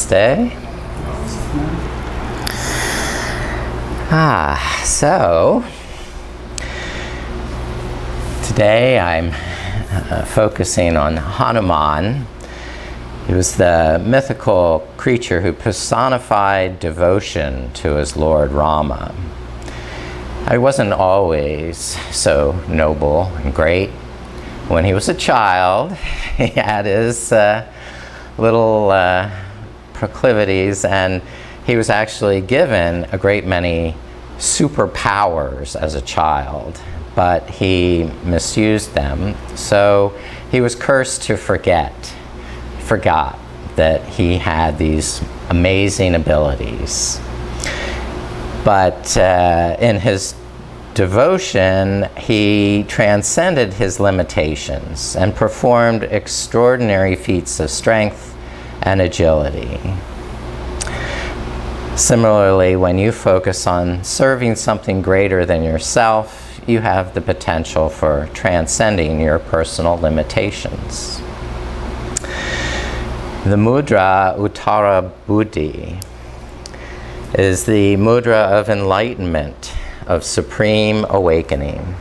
Namaste. So today I'm focusing on Hanuman. He was the mythical creature who personified devotion to his lord Rama. He wasn't always so noble and great. When he was a child, he had his little proclivities, and he was actually given a great many superpowers as a child, but he misused them. So he was cursed to forgot that he had these amazing abilities. But in his devotion, he transcended his limitations and performed extraordinary feats of strength and agility. Similarly, when you focus on serving something greater than yourself, you have the potential for transcending your personal limitations. The mudra Uttara Buddhi is the mudra of enlightenment, of supreme awakening.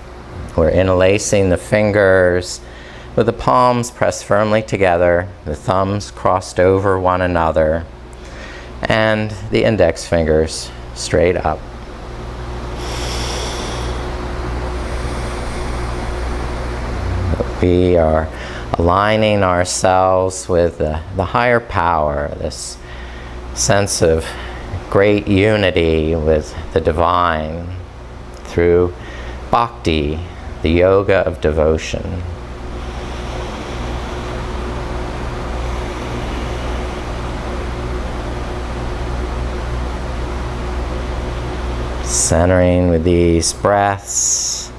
We're interlacing the fingers with the palms pressed firmly together, the thumbs crossed over one another, and the index fingers straight up. We are aligning ourselves with the higher power, this sense of great unity with the divine through bhakti, the yoga of devotion. Centering with these breaths,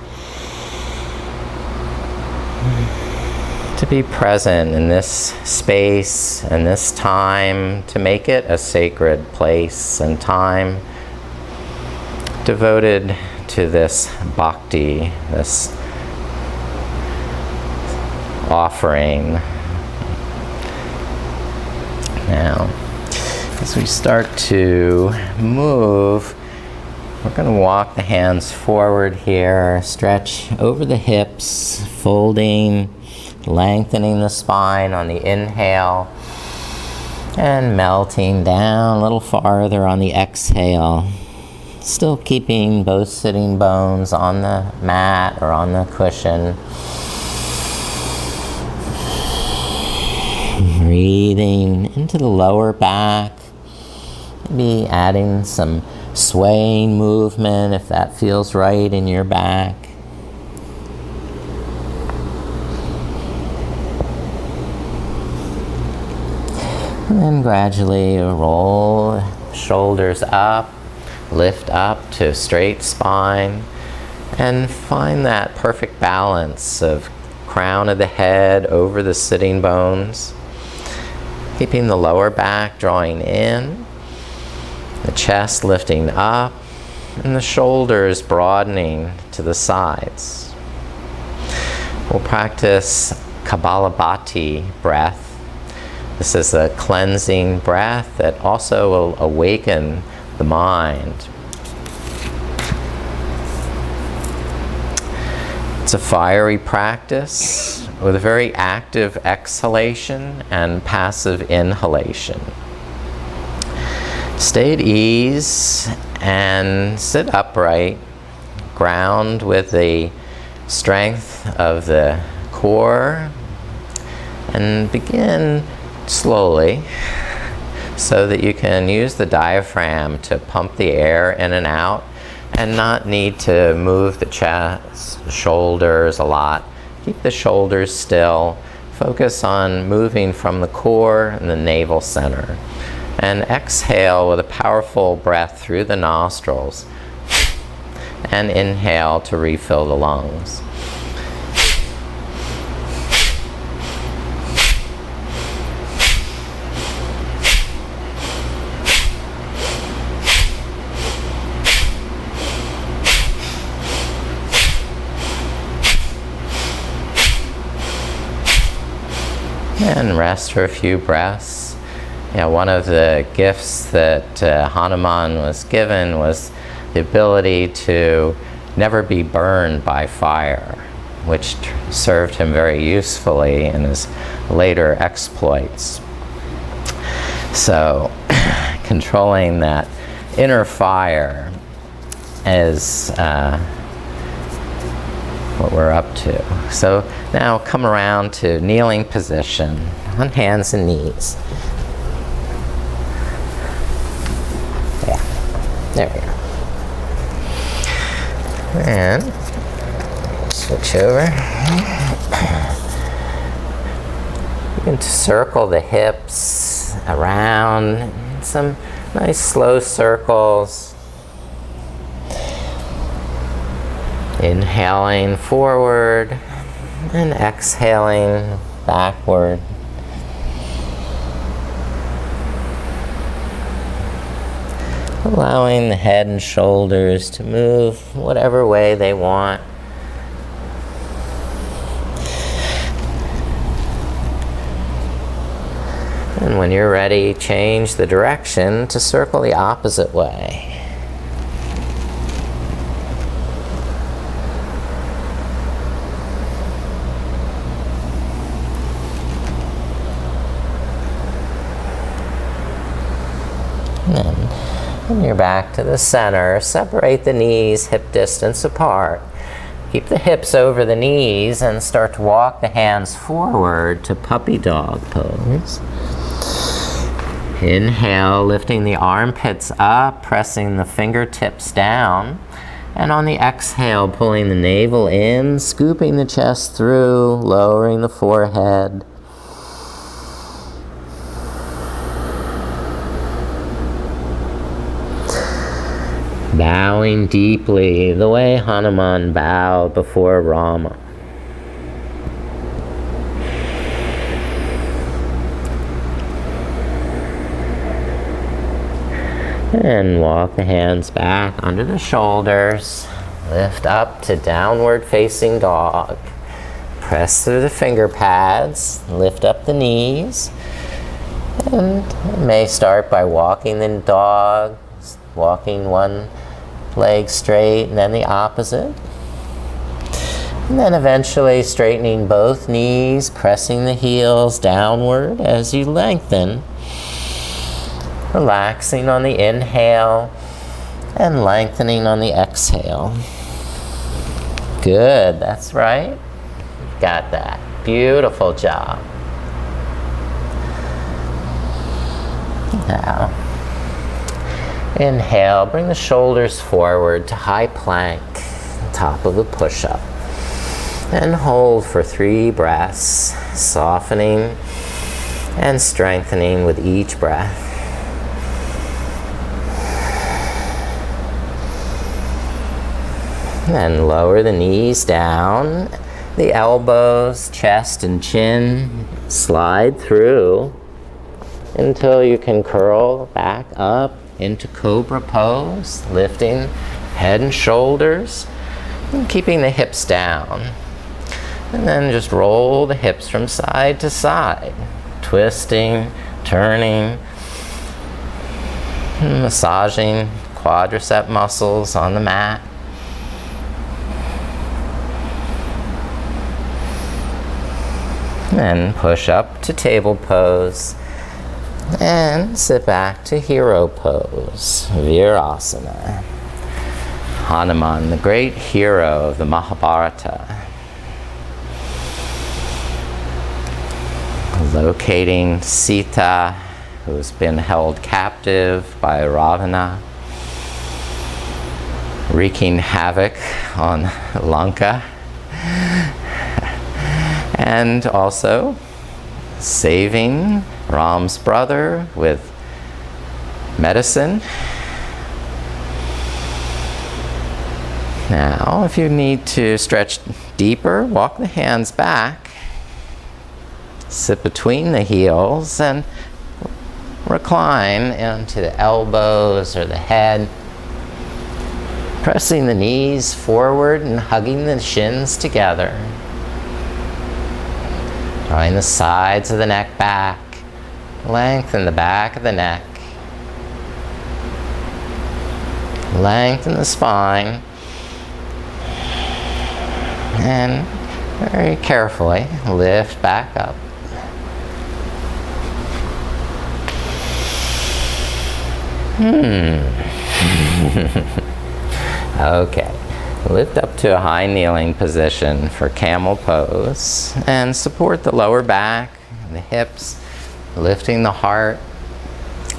to be present in this space and this time, to make it a sacred place and time devoted to this bhakti, this offering. Now, as we start to move, we're going to walk the hands forward here, stretch over the hips, folding, lengthening the spine on the inhale, and melting down a little farther on the exhale. Still keeping both sitting bones on the mat or on the cushion. Breathing into the lower back. Maybe adding some swaying movement if that feels right in your back. And then gradually roll shoulders up, lift up to straight spine, and find that perfect balance of crown of the head over the sitting bones, keeping the lower back drawing in, the chest lifting up, and the shoulders broadening to the sides. We'll practice Kapalabhati breath. This is a cleansing breath that also will awaken the mind. It's a fiery practice with a very active exhalation and passive inhalation. Stay at ease and sit upright, ground with the strength of the core, and begin slowly so that you can use the diaphragm to pump the air in and out and not need to move the chest, shoulders a lot. Keep the shoulders still. Focus on moving from the core and the navel center. And exhale with a powerful breath through the nostrils. And inhale to refill the lungs. And rest for a few breaths. one of the gifts that Hanuman was given was the ability to never be burned by fire, which served him very usefully in his later exploits. So, controlling that inner fire is what we're up to. So now come around to kneeling position on hands and knees. Yeah, there we go. And switch over. You can circle the hips around, some nice slow circles. Inhaling forward and exhaling backward. Allowing the head and shoulders to move whatever way they want. And when you're ready, change the direction to circle the opposite way. And you're back to the center. Separate the knees hip distance apart. Keep the hips over the knees and start to walk the hands forward to puppy dog pose. Inhale, lifting the armpits up, pressing the fingertips down. And on the exhale, pulling the navel in, scooping the chest through, lowering the forehead. Bowing deeply, the way Hanuman bowed before Rama. And walk the hands back under the shoulders. Lift up to downward facing dog. Press through the finger pads. Lift up the knees. And you may start by walking the dog, walking one leg straight and then the opposite. And then eventually straightening both knees, pressing the heels downward as you lengthen. Relaxing on the inhale and lengthening on the exhale. Good, that's right. Got that. Beautiful job. Now, inhale, bring the shoulders forward to high plank, top of the push-up. And hold for 3 breaths, softening and strengthening with each breath. Then lower the knees down, the elbows, chest, and chin slide through until you can curl back up into cobra pose, lifting head and shoulders, and keeping the hips down. And then just roll the hips from side to side, twisting, turning, massaging quadricep muscles on the mat. Then push up to table pose and sit back to hero pose, Virasana. Hanuman, the great hero of the Mahabharata, locating Sita, who's been held captive by Ravana, wreaking havoc on Lanka, and also saving Ram's brother with medicine. Now, if you need to stretch deeper, walk the hands back, sit between the heels, and recline into the elbows or the head, pressing the knees forward and hugging the shins together. Drawing the sides of the neck back, Lengthen the back of the neck. Lengthen the spine. And very carefully lift back up. Okay. Lift up to a high kneeling position for camel pose and support the lower back, the hips, lifting the heart.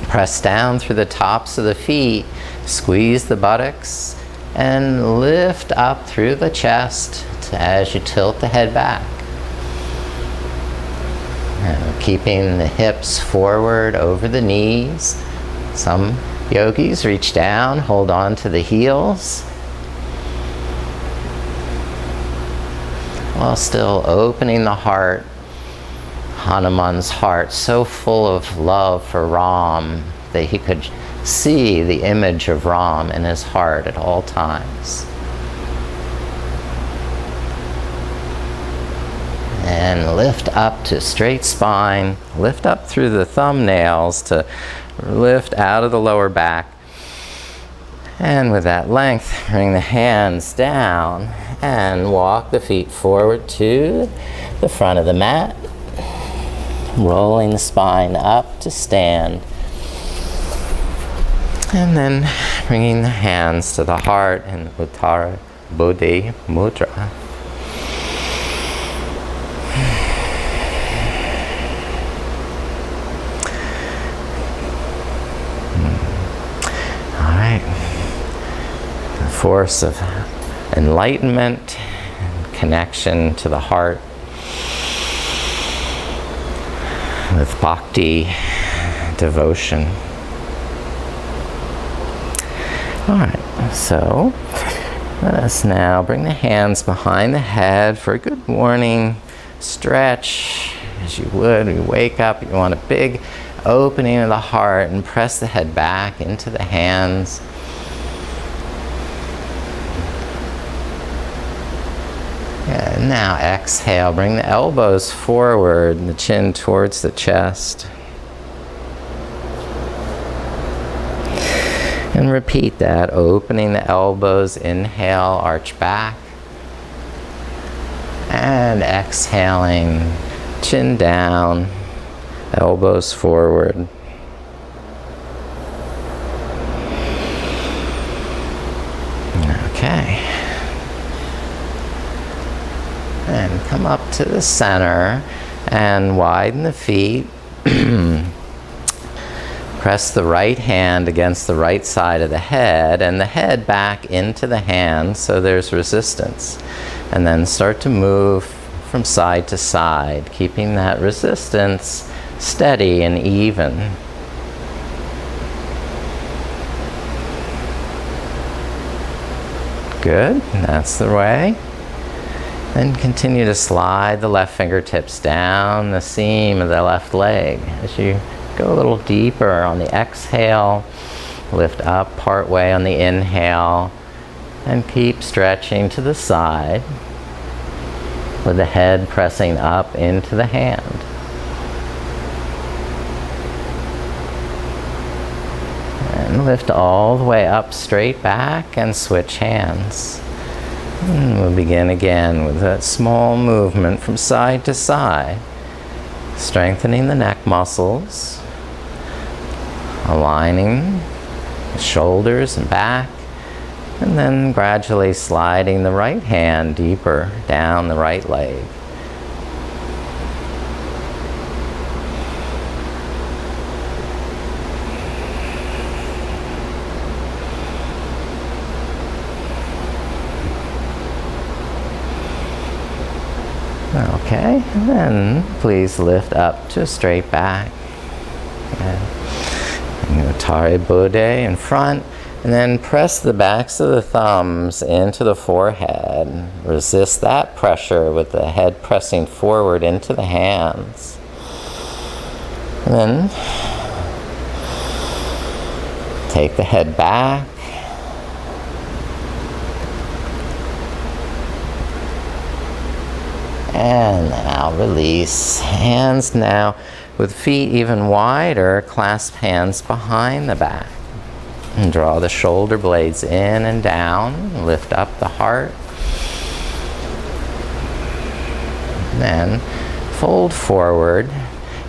Press down through the tops of the feet, squeeze the buttocks, and lift up through the chest as you tilt the head back. And keeping the hips forward over the knees. Some yogis reach down, hold on to the heels, while still opening the heart. Hanuman's heart, so full of love for Ram that he could see the image of Ram in his heart at all times. And lift up to straight spine, lift up through the thumbnails to lift out of the lower back. And with that length, bring the hands down and walk the feet forward to the front of the mat. Rolling the spine up to stand. And then bringing the hands to the heart in Uttara Buddhi Mudra. All right. The force of enlightenment and connection to the heart with bhakti, devotion. All right, so let us now bring the hands behind the head for a good morning stretch. As you would, you wake up, you want a big opening of the heart and press the head back into the hands. And now exhale, bring the elbows forward and the chin towards the chest. And repeat that, opening the elbows, inhale, arch back. And exhaling, chin down, elbows forward. Okay. And come up to the center and widen the feet. Press the right hand against the right side of the head and the head back into the hand so there's resistance. And then start to move from side to side, keeping that resistance steady and even. Good, that's the way. Then continue to slide the left fingertips down the seam of the left leg. As you go a little deeper on the exhale, lift up part way on the inhale, and keep stretching to the side with the head pressing up into the hand. And lift all the way up, straight back, and switch hands. And we'll begin again with that small movement from side to side, strengthening the neck muscles, aligning the shoulders and back, and then gradually sliding the right hand deeper down the right leg. Okay, and then please lift up to a straight back. Uttara Buddhi in front, and then press the backs of the thumbs into the forehead. Resist that pressure with the head pressing forward into the hands. And then take the head back. And now release. Hands now with feet even wider, clasp hands behind the back. And draw the shoulder blades in and down. Lift up the heart. Then fold forward.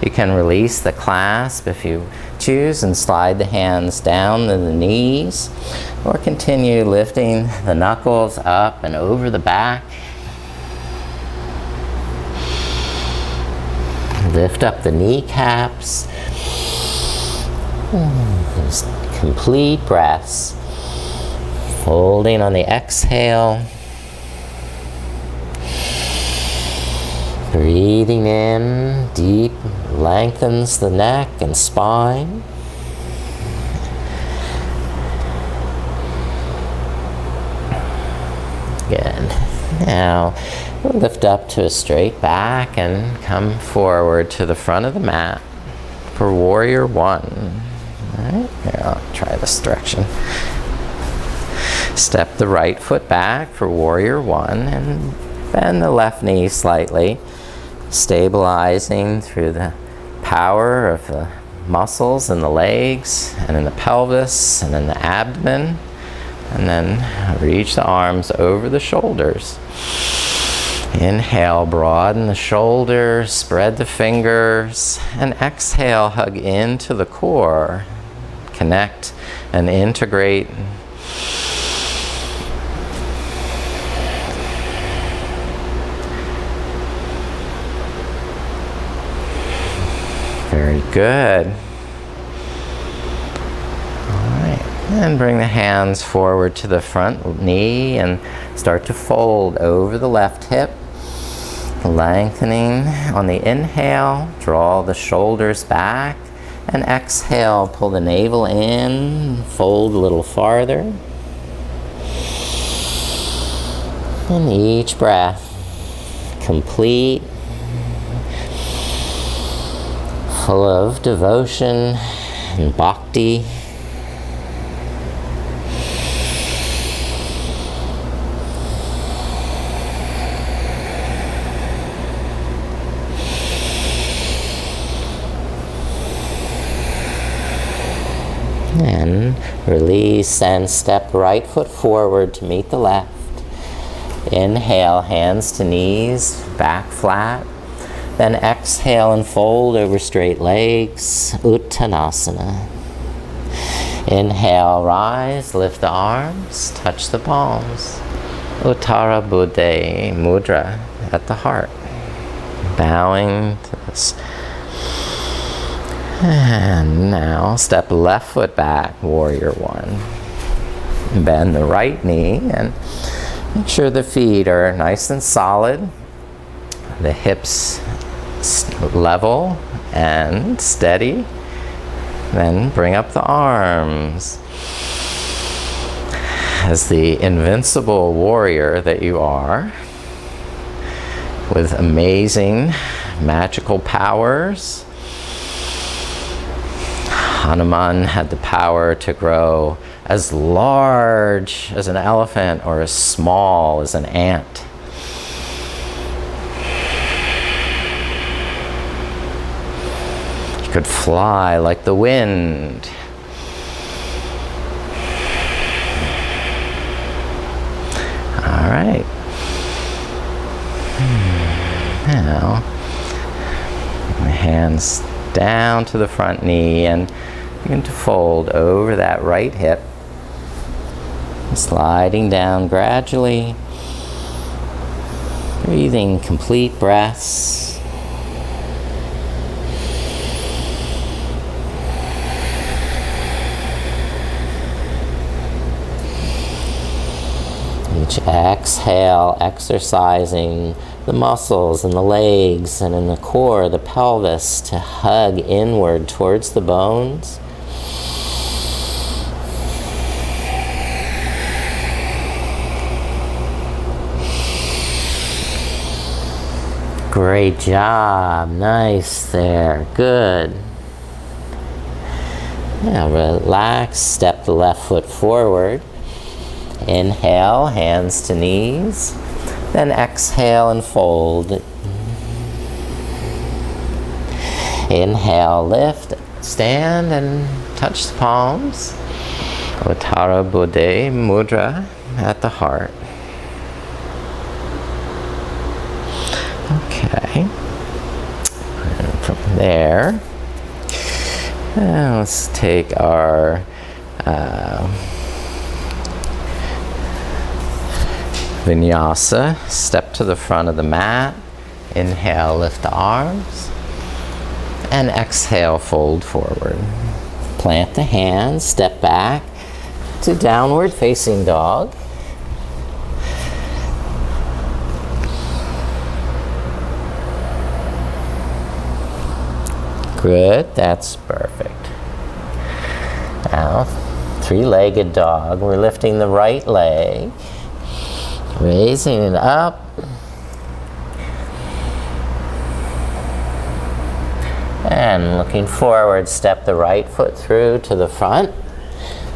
You can release the clasp if you choose and slide the hands down to the knees, or continue lifting the knuckles up and over the back. Lift up the kneecaps. Just complete breaths. Folding on the exhale. Breathing in deep, lengthens the neck and spine. Good. Now, lift up to a straight back and come forward to the front of the mat for Warrior One. All right, here, I'll try this direction. Step the right foot back for Warrior One and bend the left knee slightly, stabilizing through the power of the muscles in the legs and in the pelvis and in the abdomen. And then reach the arms over the shoulders. Inhale, broaden the shoulders, spread the fingers, and exhale, hug into the core. Connect and integrate. Very good. All right, and bring the hands forward to the front knee and start to fold over the left hip. Lengthening on the inhale, draw the shoulders back, and exhale, pull the navel in, fold a little farther. And each breath, complete, full of devotion and bhakti. And release and step right foot forward to meet the left. Inhale, hands to knees, back flat. Then exhale and fold over straight legs, Uttanasana. Inhale, rise, lift the arms, touch the palms. Uttara Buddha Mudra at the heart. Bowing to this. And now step left foot back, Warrior One. Bend the right knee and make sure the feet are nice and solid. The hips level and steady. Then bring up the arms. As the invincible warrior that you are, with amazing magical powers. Hanuman had the power to grow as large as an elephant or as small as an ant. He could fly like the wind. All right. Now, my hands down to the front knee and begin to fold over that right hip, sliding down gradually, breathing complete breaths. Each exhale, exercising the muscles in the legs and in the core, the pelvis, to hug inward towards the bones. Great job. Nice there. Good. Now relax. Step the left foot forward. Inhale, hands to knees. Then exhale and fold. Inhale, lift, stand and touch the palms. Uttara Buddhe Mudra at the heart. Okay. And from there, let's take our vinyasa. Step to the front of the mat. Inhale, lift the arms. And exhale, fold forward. Plant the hands, step back to downward facing dog. Good, that's perfect. Now, three-legged dog. We're lifting the right leg, raising it up. And looking forward, step the right foot through to the front.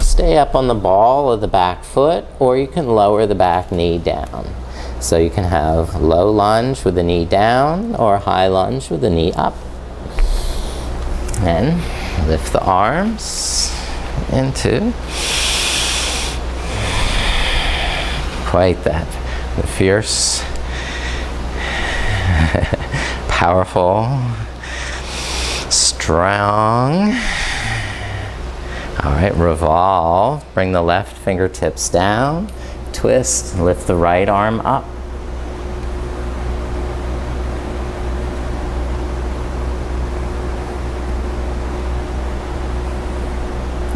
Stay up on the ball of the back foot, or you can lower the back knee down. So you can have low lunge with the knee down, or high lunge with the knee up. And lift the arms into quite that. The fierce, powerful, strong. All right, revolve. Bring the left fingertips down. Twist, lift the right arm up.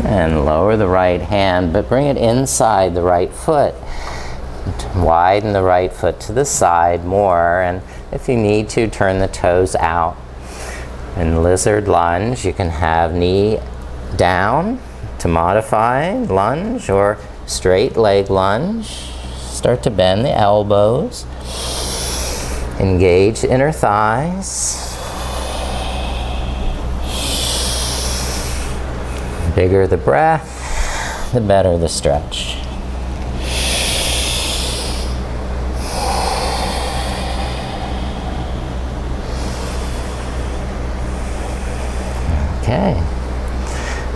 And lower the right hand, but bring it inside the right foot. Widen the right foot to the side more, and if you need to, turn the toes out. In lizard lunge, you can have knee down to modify lunge, or straight leg lunge. Start to bend the elbows. Engage the inner thighs. The bigger the breath, the better the stretch. Okay.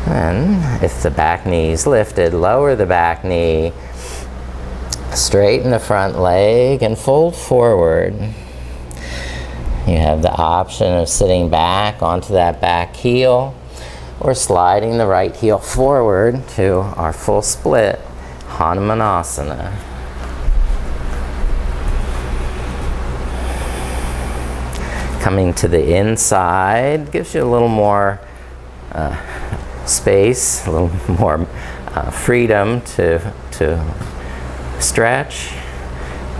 And if the back knee is lifted, lower the back knee, straighten the front leg, and fold forward. You have the option of sitting back onto that back heel, or sliding the right heel forward to our full split, Hanuman. Coming to the inside gives you a little more space, a little more freedom to stretch.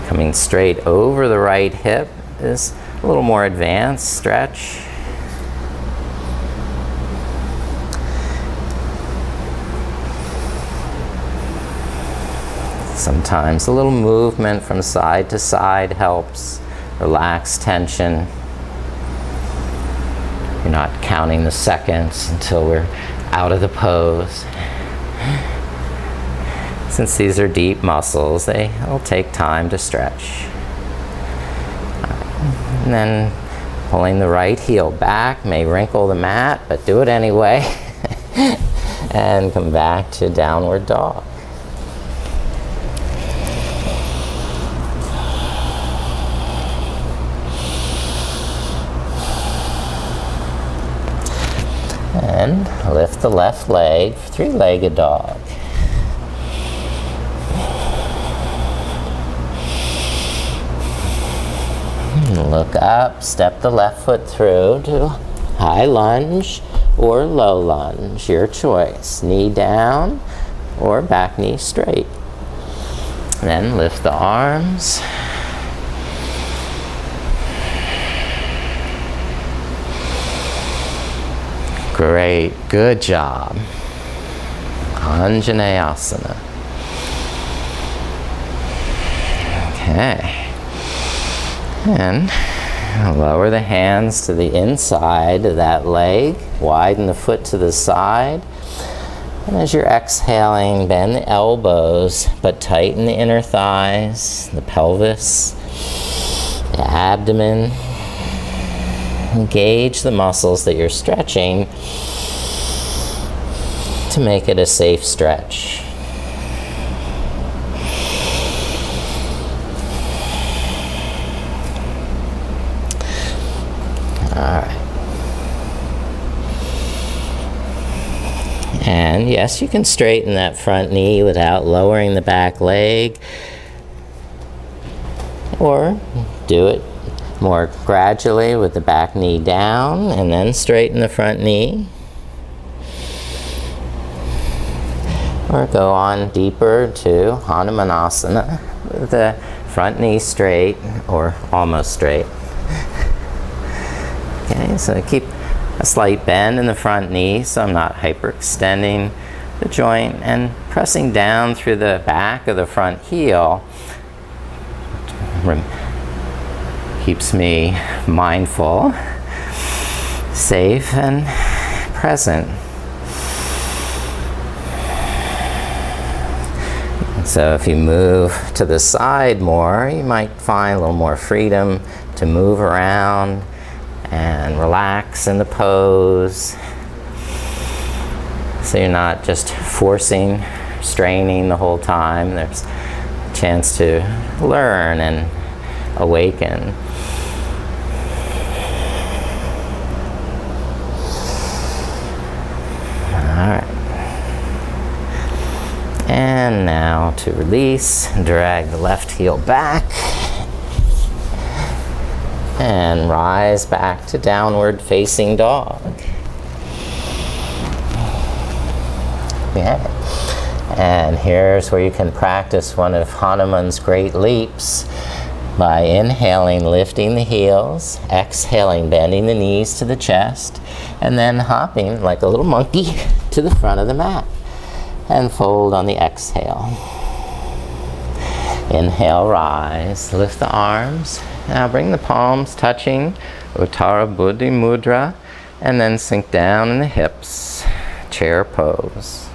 Coming straight over the right hip is a little more advanced stretch. Sometimes a little movement from side to side helps relax tension. You're not counting the seconds until we're out of the pose. Since these are deep muscles, they'll take time to stretch. And then pulling the right heel back may wrinkle the mat, but do it anyway. And come back to downward dog. And lift the left leg, three-legged dog. Look up, step the left foot through to high lunge or low lunge, your choice. Knee down or back knee straight. Then lift the arms. Great, good job. Anjaneyasana. Okay. And lower the hands to the inside of that leg. Widen the foot to the side. And as you're exhaling, bend the elbows, but tighten the inner thighs, the pelvis, the abdomen. Engage the muscles that you're stretching to make it a safe stretch. And yes, you can straighten that front knee without lowering the back leg, or do it more gradually with the back knee down and then straighten the front knee. Or go on deeper to Hanuman with the front knee straight or almost straight. Okay, so keep a slight bend in the front knee so I'm not hyperextending the joint, and pressing down through the back of the front heel keeps me mindful, safe, and present. So if you move to the side more, you might find a little more freedom to move around and relax in the pose, so you're not just forcing, straining the whole time. There's a chance to learn and awaken. All right. And now to release, drag the left heel back and rise back to downward facing dog. Okay. And here's where you can practice one of Hanuman's great leaps by inhaling, lifting the heels, exhaling, bending the knees to the chest, and then hopping like a little monkey to the front of the mat. And fold on the exhale. Inhale, rise, lift the arms. Now bring the palms touching Uttara Buddhi Mudra, and then sink down in the hips, chair pose.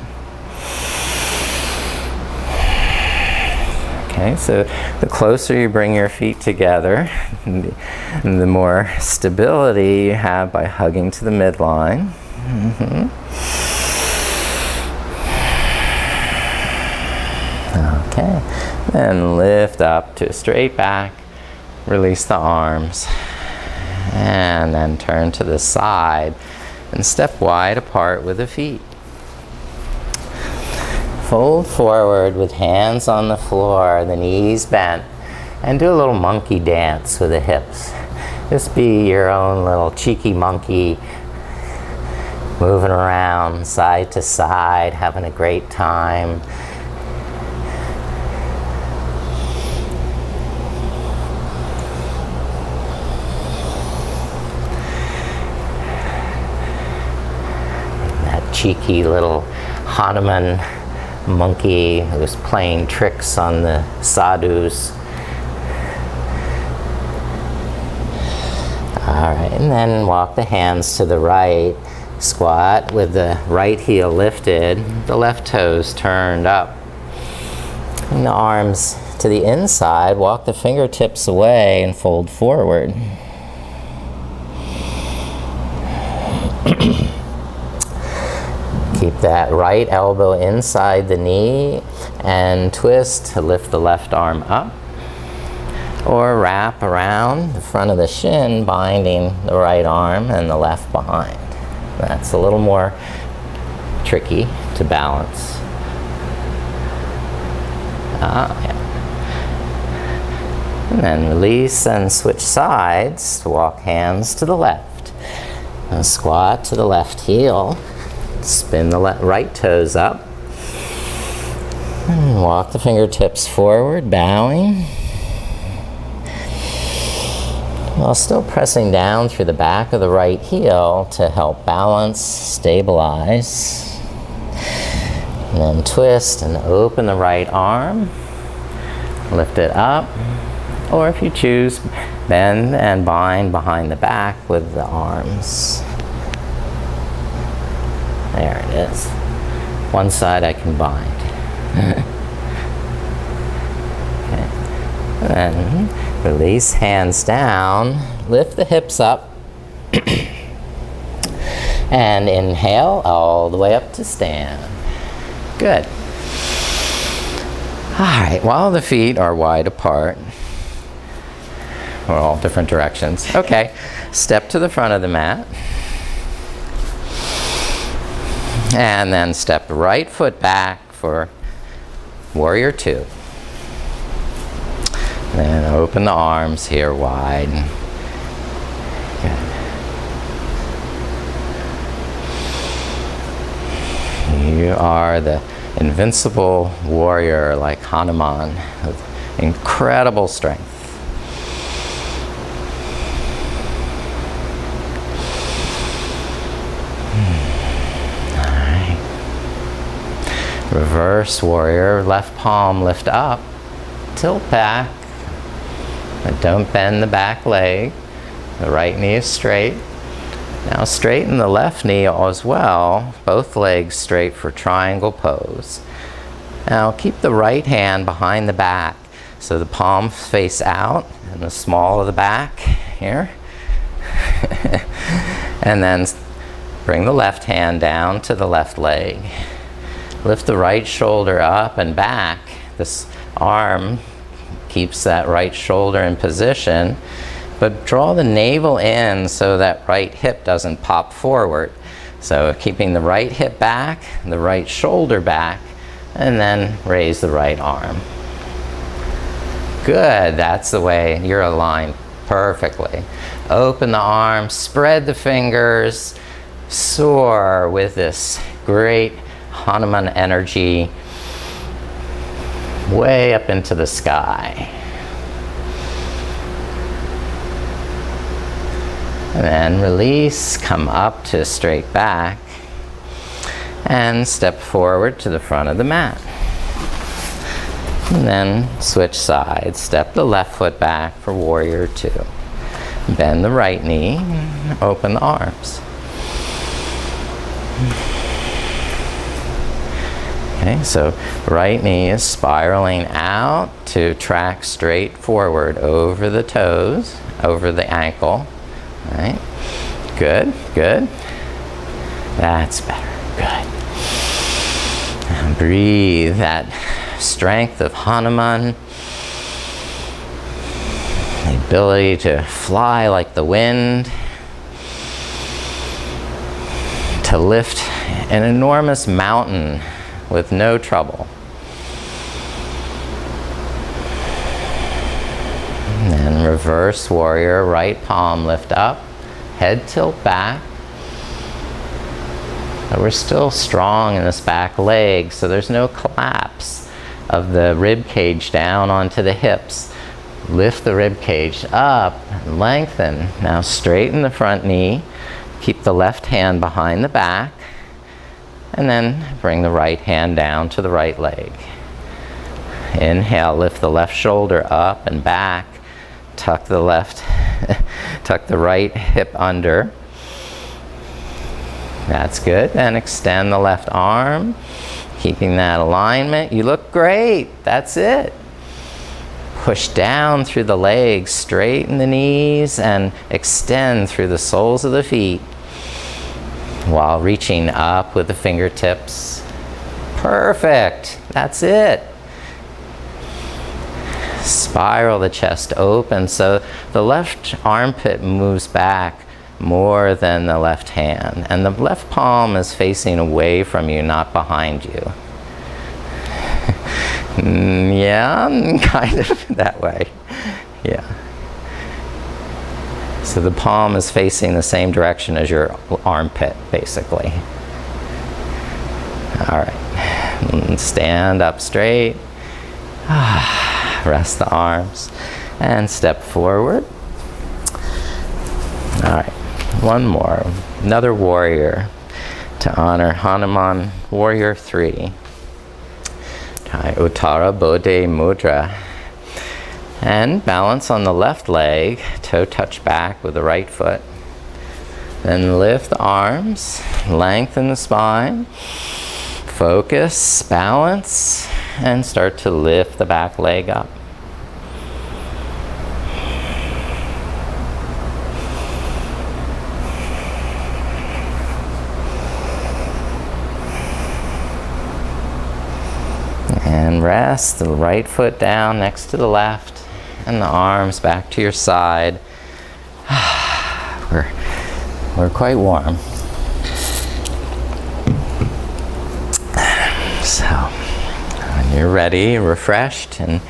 Okay, so the closer you bring your feet together, the more stability you have by hugging to the midline. Okay, then lift up to a straight back, release the arms, and then turn to the side and step wide apart with the feet. Fold forward with hands on the floor, the knees bent, and do a little monkey dance with the hips. Just be your own little cheeky monkey, moving around side to side, having a great time. Cheeky little Hanuman monkey who's playing tricks on the sadhus. All right, and then walk the hands to the right. Squat with the right heel lifted, the left toes turned up. And the arms to the inside, walk the fingertips away and fold forward. Keep that right elbow inside the knee and twist to lift the left arm up, or wrap around the front of the shin, binding the right arm and the left behind. That's a little more tricky to balance. Yeah. And then release and switch sides to walk hands to the left. And squat to the left heel. Spin the right toes up. And walk the fingertips forward, bowing. While still pressing down through the back of the right heel to help balance, stabilize. And then twist and open the right arm. Lift it up. Or if you choose, bend and bind behind the back with the arms. There it is. One side I can bind. Okay. And then release hands down, lift the hips up, And inhale all the way up to stand. Good. All right, while the feet are wide apart, or all different directions. Okay, step to the front of the mat. And then step the right foot back for warrior two. Then open the arms here wide. Good. You are the invincible warrior like Hanuman with incredible strength. Reverse warrior, left palm lift up, tilt back, but don't bend the back leg. The right knee is straight. Now straighten the left knee as well, both legs straight for triangle pose. Now keep the right hand behind the back so the palms face out and the small of the back here. And then bring the left hand down to the left leg. Lift the right shoulder up and back. This arm keeps that right shoulder in position, but draw the navel in so that right hip doesn't pop forward. So keeping the right hip back, the right shoulder back, and then raise the right arm. Good, that's the way you're aligned perfectly. Open the arms, spread the fingers, soar with this great Hanuman energy way up into the sky. And then release, come up to straight back, and step forward to the front of the mat. And then switch sides. Step the left foot back for warrior two. Bend the right knee, open the arms. Okay, so right knee is spiraling out to track straight forward over the toes, over the ankle. All right, good, good. That's better, good. And breathe that strength of Hanuman, the ability to fly like the wind, to lift an enormous mountain with no trouble. And then reverse warrior, right palm lift up, head tilt back. But we're still strong in this back leg, so there's no collapse of the rib cage down onto the hips. Lift the rib cage up, lengthen. Now straighten the front knee, keep the left hand behind the back, and then bring the right hand down to the right leg. Inhale, lift the left shoulder up and back. Tuck the right hip under. That's good. Then extend the left arm, keeping that alignment. You look great. That's it. Push down through the legs, straighten the knees, and extend through the soles of the feet, while reaching up with the fingertips. Perfect. That's it. Spiral the chest open so the left armpit moves back more than the left hand, and the left palm is facing away from you, not behind you. Yeah, kind of that way. Yeah. So the palm is facing the same direction as your armpit, basically. All right. And stand up straight. Rest the arms and step forward. All right. One more. Another warrior to honor Hanuman, warrior 3. Uttara Bodhi Mudra. And balance on the left leg, toe touch back with the right foot. Then lift the arms, lengthen the spine, focus, balance, and start to lift the back leg up. And rest the right foot down next to the left and the arms back to your side. We're quite warm. So, when you're ready, refreshed and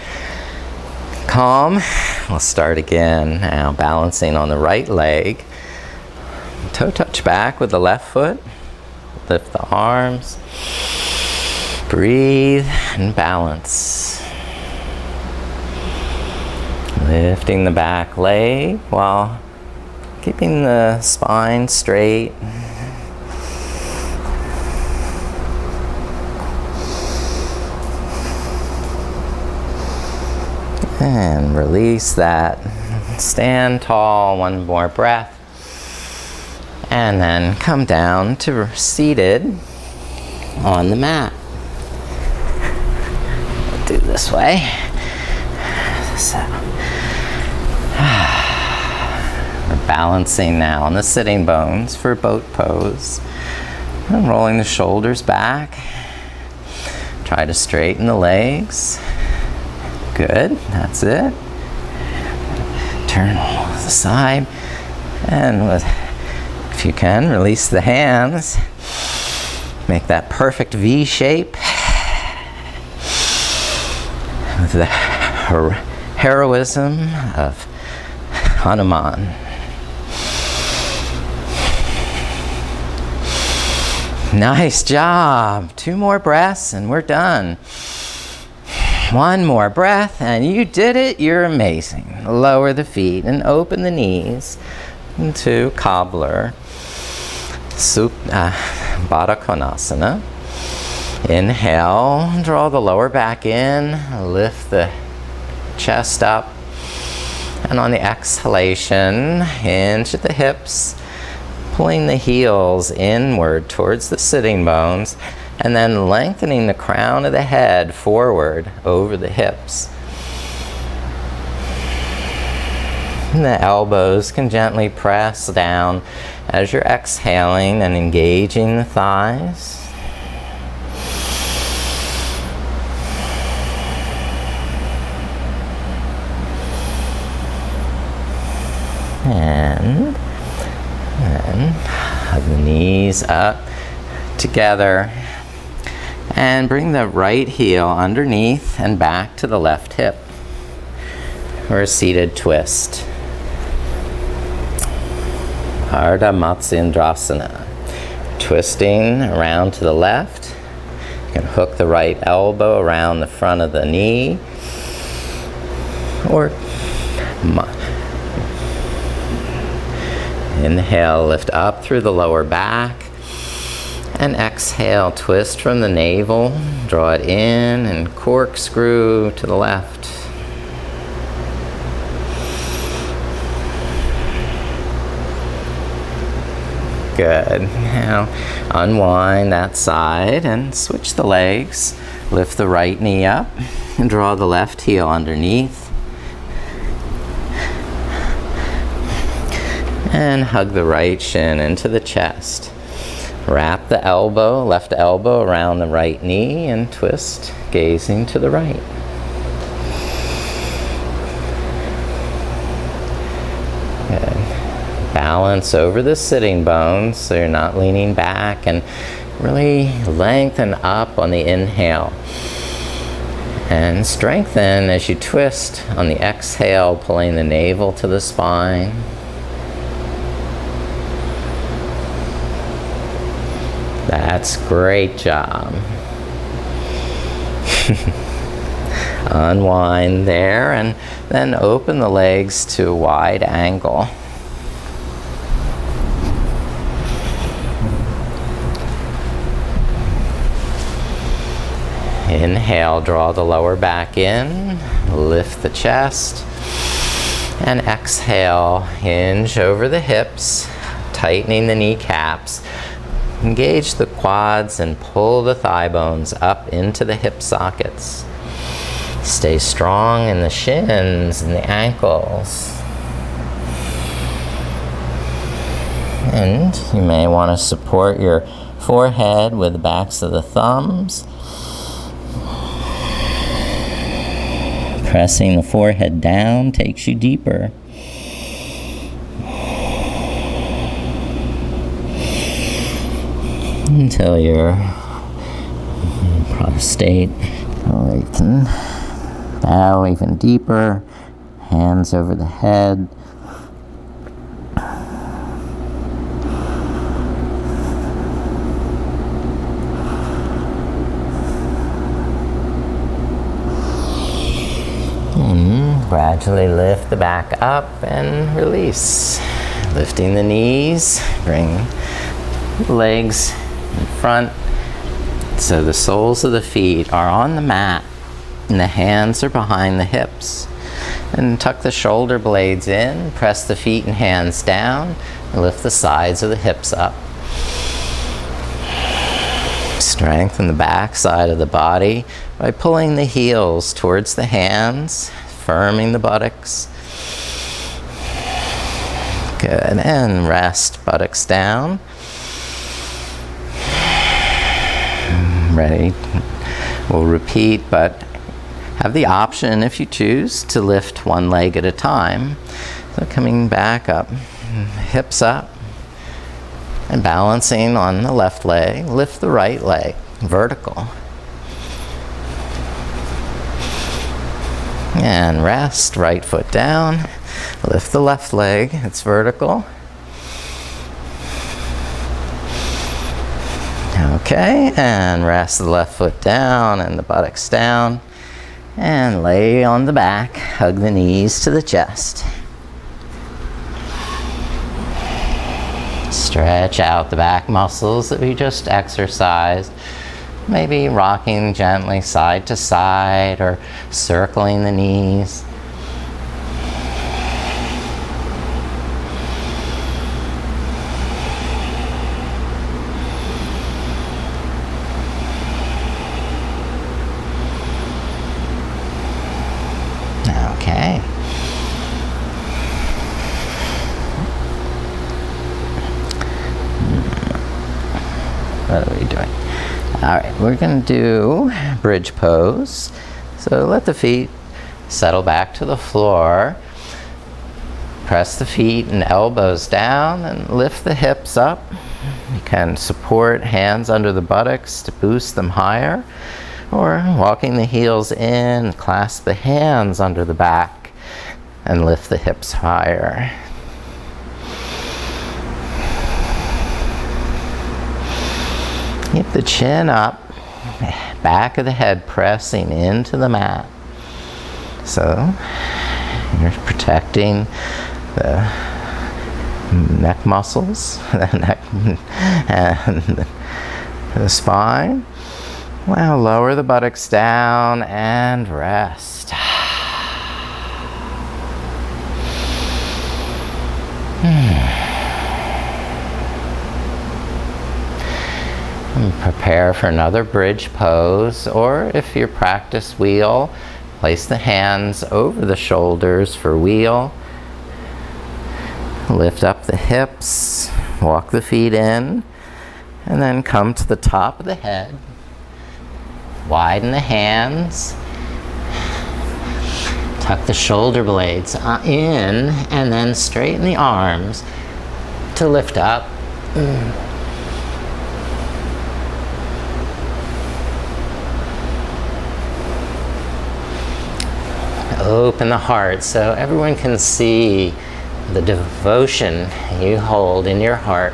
calm, we'll start again. Now, balancing on the right leg. Toe touch back with the left foot. Lift the arms. Breathe and balance. Lifting the back leg while keeping the spine straight. And release that. Stand tall, one more breath. And then come down to seated on the mat. Do this way. So, we're balancing now on the sitting bones for boat pose. And rolling the shoulders back. Try to straighten the legs. Good, that's it. Turn to the side. And if you can, release the hands. Make that perfect V shape. With the heroism of Hanuman. Nice job. 2 more breaths and we're done. 1 more breath and you did it. You're amazing. Lower the feet and open the knees into cobbler. Baddha Konasana. Inhale, draw the lower back in, lift the chest up, and on the exhalation, hinge at the hips, pulling the heels inward towards the sitting bones, and then lengthening the crown of the head forward over the hips. And the elbows can gently press down as you're exhaling and engaging the thighs. And then hug the knees up together and bring the right heel underneath and back to the left hip for a seated twist. Ardha Matsyendrasana. Twisting around to the left. You can hook the right elbow around the front of the knee or inhale, lift up through the lower back, and exhale, twist from the navel, draw it in, and corkscrew to the left. Good. Now unwind that side and switch the legs. Lift the right knee up and draw the left heel underneath. And hug the right shin into the chest. Wrap the elbow, left elbow around the right knee and twist, gazing to the right. Good. Balance over the sitting bones so you're not leaning back, and really lengthen up on the inhale. And strengthen as you twist on the exhale, pulling the navel to the spine. That's great job. Unwind there and then open the legs to a wide angle. Inhale, draw the lower back in, lift the chest, and exhale, hinge over the hips, tightening the kneecaps. Engage the quads and pull the thigh bones up into the hip sockets. Stay strong in the shins and the ankles. And you may want to support your forehead with the backs of the thumbs. Pressing the forehead down takes you deeper. Until your prostate, or you can bow even deeper, hands over the head. And gradually lift the back up and release. Lifting the knees, bring the legs in front. So the soles of the feet are on the mat and the hands are behind the hips. And tuck the shoulder blades in, press the feet and hands down, and lift the sides of the hips up. Strengthen the back side of the body by pulling the heels towards the hands, firming the buttocks. Good, and rest, buttocks down. Ready? We'll repeat, but have the option, if you choose, to lift one leg at a time. So coming back up, hips up, and balancing on the left leg, lift the right leg, vertical. And rest, right foot down, lift the left leg, it's vertical. Okay, and rest the left foot down and the buttocks down. And lay on the back, hug the knees to the chest. Stretch out the back muscles that we just exercised. Maybe rocking gently side to side or circling the knees. Okay. What are we doing? All right, we're going to do bridge pose. So let the feet settle back to the floor. Press the feet and elbows down and lift the hips up. You can support hands under the buttocks to boost them higher, or walking the heels in, clasp the hands under the back and lift the hips higher. Keep the chin up, back of the head pressing into the mat. So you're protecting the neck muscles, the neck and the spine. Well, lower the buttocks down and rest. And prepare for another bridge pose, or if you practice wheel, place the hands over the shoulders for wheel. Lift up the hips, walk the feet in, and then come to the top of the head. Widen the hands. Tuck the shoulder blades in, and then straighten the arms to lift up. Open the heart so everyone can see the devotion you hold in your heart.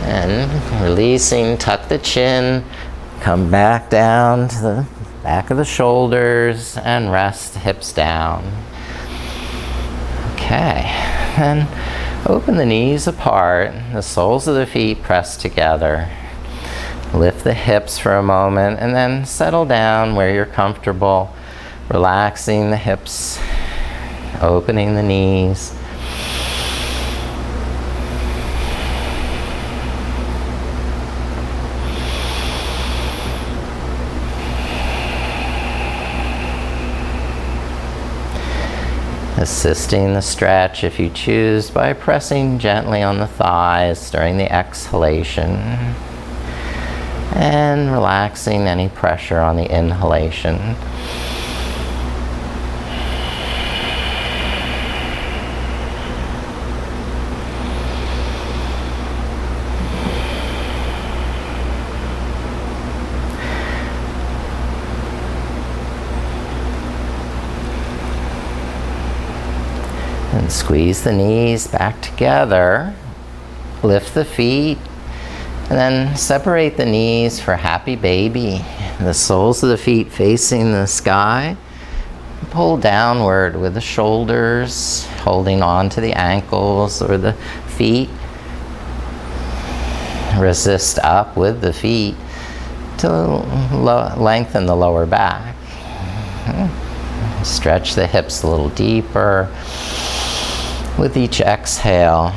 And releasing, tuck the chin, come back down to the back of the shoulders and rest the hips down. Okay, and open the knees apart, the soles of the feet pressed together. Lift the hips for a moment and then settle down where you're comfortable, relaxing the hips, opening the knees. Assisting the stretch if you choose by pressing gently on the thighs during the exhalation. And relaxing any pressure on the inhalation. And squeeze the knees back together. Lift the feet. And then separate the knees for happy baby. The soles of the feet facing the sky. Pull downward with the shoulders, holding on to the ankles or the feet. Resist up with the feet to lengthen the lower back. Stretch the hips a little deeper with each exhale.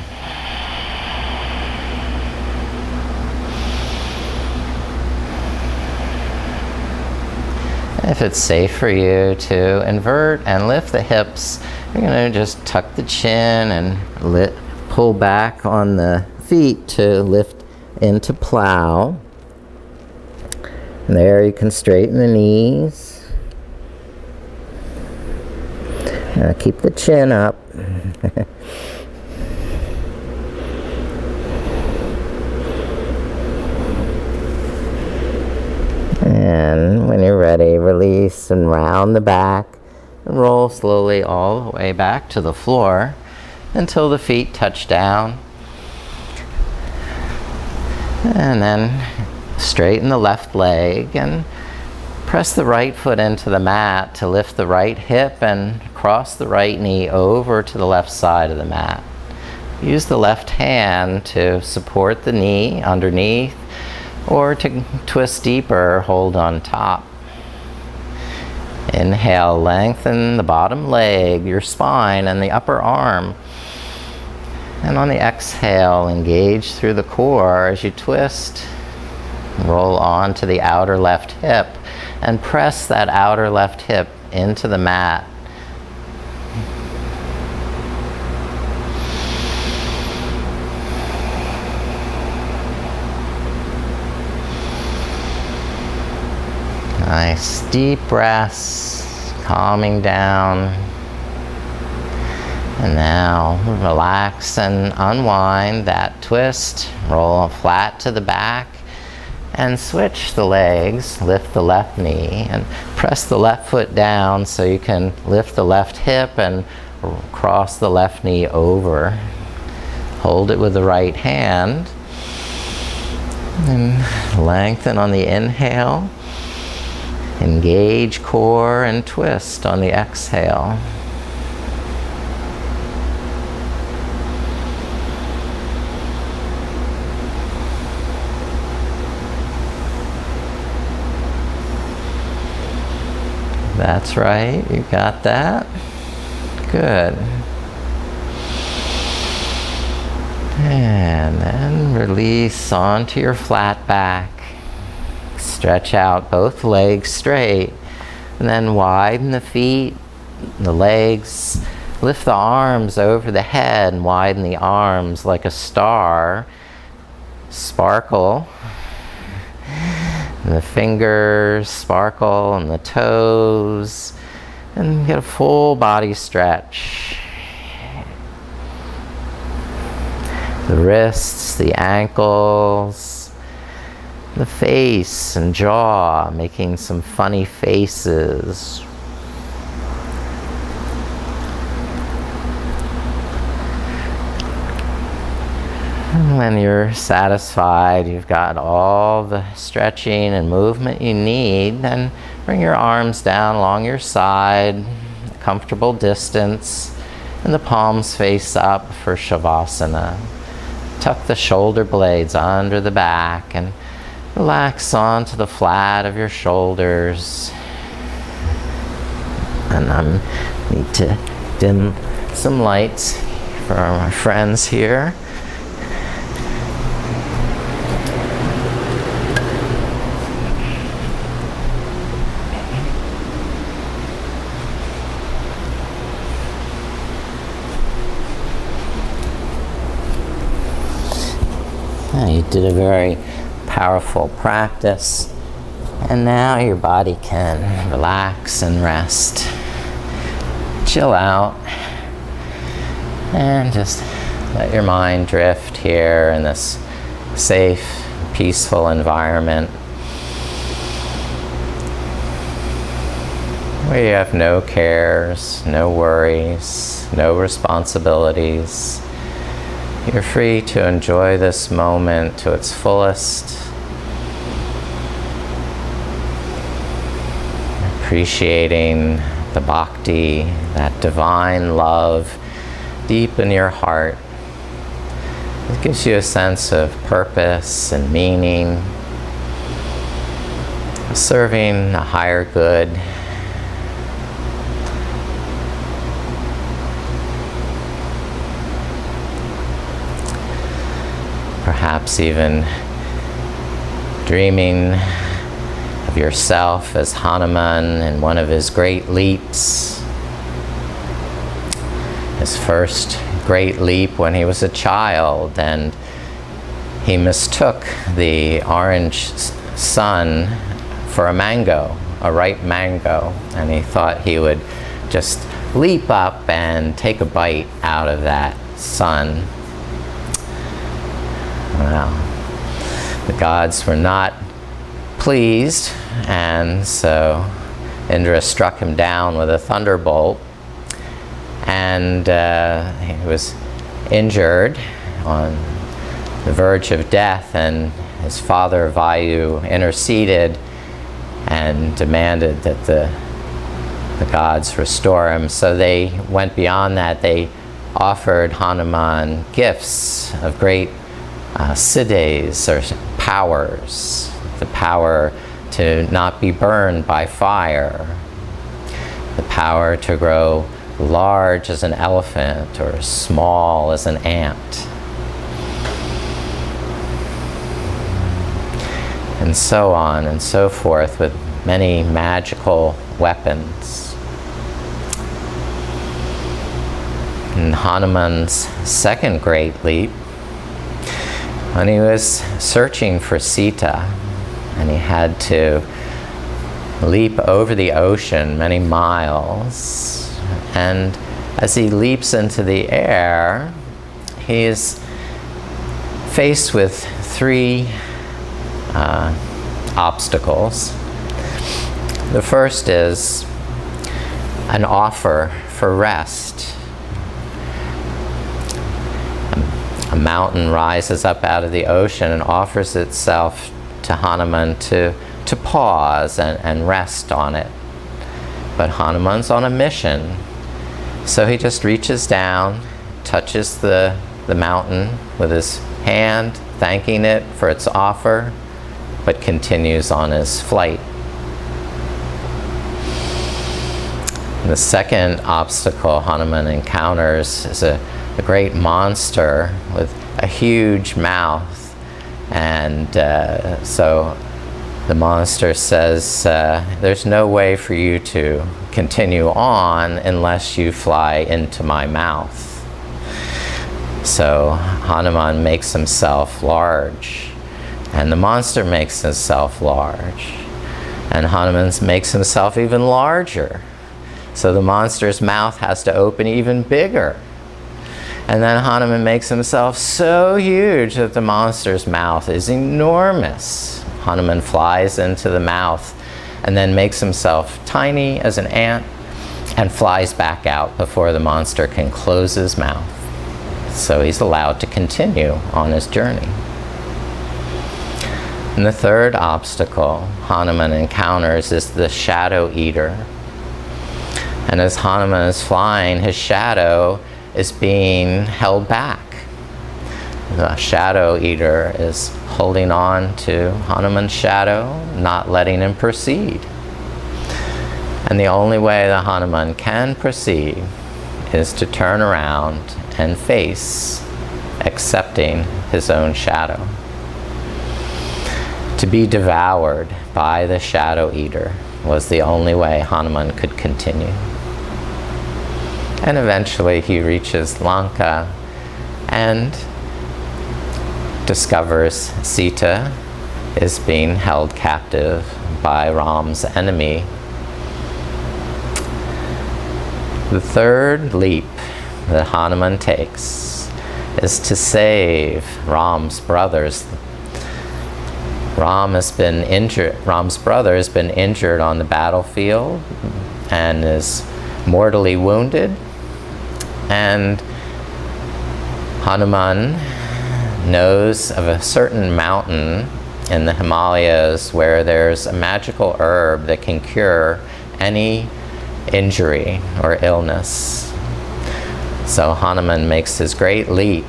If it's safe for you to invert and lift the hips, you're going to just tuck the chin and pull back on the feet to lift into plow. And there you can straighten the knees. Keep the chin up. And when you're ready, release and round the back and roll slowly all the way back to the floor until the feet touch down. And then straighten the left leg and press the right foot into the mat to lift the right hip and cross the right knee over to the left side of the mat. Use the left hand to support the knee underneath, or to twist deeper, hold on top. Inhale, lengthen the bottom leg, your spine, and the upper arm. And on the exhale, engage through the core as you twist. Roll on to the outer left hip and press that outer left hip into the mat. Nice deep breaths, calming down. And now relax and unwind that twist. Roll flat to the back and switch the legs. Lift the left knee and press the left foot down so you can lift the left hip and cross the left knee over. Hold it with the right hand. And lengthen on the inhale. Engage core and twist on the exhale. That's right, you got that. Good. And then release onto your flat back. Stretch out both legs straight, and then widen the feet, the legs. Lift the arms over the head and widen the arms like a star. Sparkle. And the fingers sparkle and the toes. And get a full body stretch. The wrists, the ankles, the face and jaw, making some funny faces. And when you're satisfied, you've got all the stretching and movement you need, then bring your arms down along your side, a comfortable distance, and the palms face up for Shavasana. Tuck the shoulder blades under the back and relax onto the flat of your shoulders. And I need to dim some lights for my friends here. You did a very powerful practice. And now your body can relax and rest. Chill out. And just let your mind drift here in this safe, peaceful environment where you have no cares, no worries, no responsibilities. You're free to enjoy this moment to its fullest, appreciating the bhakti, that divine love deep in your heart. It gives you a sense of purpose and meaning, serving a higher good. Perhaps even dreaming of yourself as Hanuman in one of his great leaps. His first great leap when he was a child, and he mistook the orange sun for a mango, a ripe mango, and he thought he would just leap up and take a bite out of that sun. Well, the gods were not pleased, and so Indra struck him down with a thunderbolt, and he was injured on the verge of death, and his father Vayu interceded and demanded that the gods restore him. So they went beyond that. They offered Hanuman gifts of great siddhis, or powers, the power to not be burned by fire, the power to grow large as an elephant or small as an ant, and so on and so forth, with many magical weapons. In Hanuman's second great leap, when he was searching for Sita, and he had to leap over the ocean many miles, and as he leaps into the air, he is faced with three obstacles. The first is an offer for rest. A mountain rises up out of the ocean and offers itself to Hanuman to pause and rest on it. But Hanuman's on a mission, so he just reaches down, touches the mountain with his hand, thanking it for its offer, but continues on his flight. The second obstacle Hanuman encounters is a great monster with a huge mouth, and so the monster says, there's no way for you to continue on unless you fly into my mouth. So Hanuman makes himself large, and the monster makes himself large, and Hanuman makes himself even larger. So the monster's mouth has to open even bigger. And then Hanuman makes himself so huge that the monster's mouth is enormous. Hanuman flies into the mouth and then makes himself tiny as an ant and flies back out before the monster can close his mouth. So he's allowed to continue on his journey. And the third obstacle Hanuman encounters is the shadow eater. And as Hanuman is flying, his shadow is being held back. The shadow eater is holding on to Hanuman's shadow, not letting him proceed. And the only way that Hanuman can proceed is to turn around and face accepting his own shadow. To be devoured by the shadow eater was the only way Hanuman could continue. And eventually he reaches Lanka and discovers Sita is being held captive by Ram's enemy. The third leap that Hanuman takes is to save Ram's brothers. Ram's brother has been injured on the battlefield and is mortally wounded. And Hanuman knows of a certain mountain in the Himalayas where there's a magical herb that can cure any injury or illness. So Hanuman makes his great leap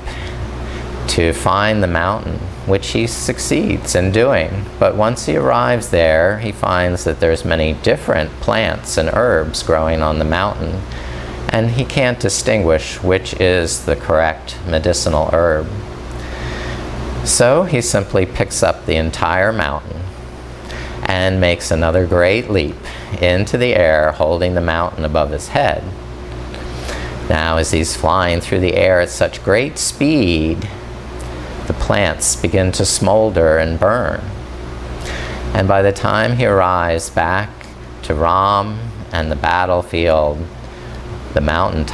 to find the mountain, which he succeeds in doing. But once he arrives there, he finds that there's many different plants and herbs growing on the mountain, and he can't distinguish which is the correct medicinal herb. So he simply picks up the entire mountain and makes another great leap into the air, holding the mountain above his head. Now, as he's flying through the air at such great speed, the plants begin to smolder and burn. And by the time he arrives back to Ram and the battlefield, the mountain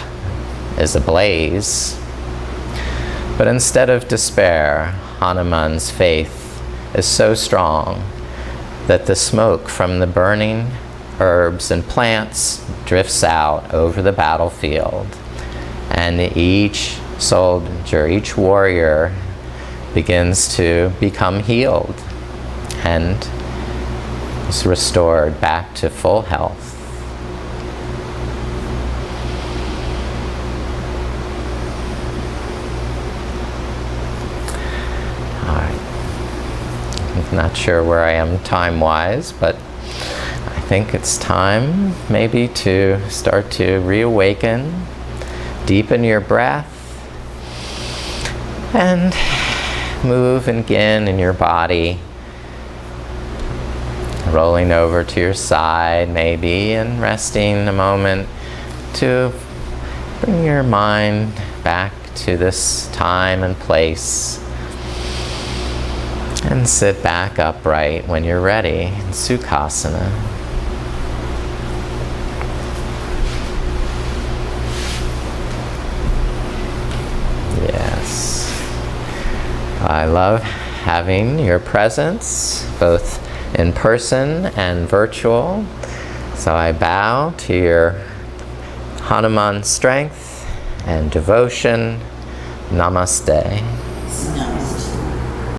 is ablaze. But instead of despair, Hanuman's faith is so strong that the smoke from the burning herbs and plants drifts out over the battlefield, and each soldier, each warrior begins to become healed and is restored back to full health. Not sure where I am time-wise, but I think it's time maybe to start to reawaken, deepen your breath, and move again in your body, rolling over to your side maybe, and resting a moment to bring your mind back to this time and place. And sit back upright when you're ready in Sukhasana. Yes. I love having your presence, both in person and virtual. So I bow to your Hanuman strength and devotion. Namaste.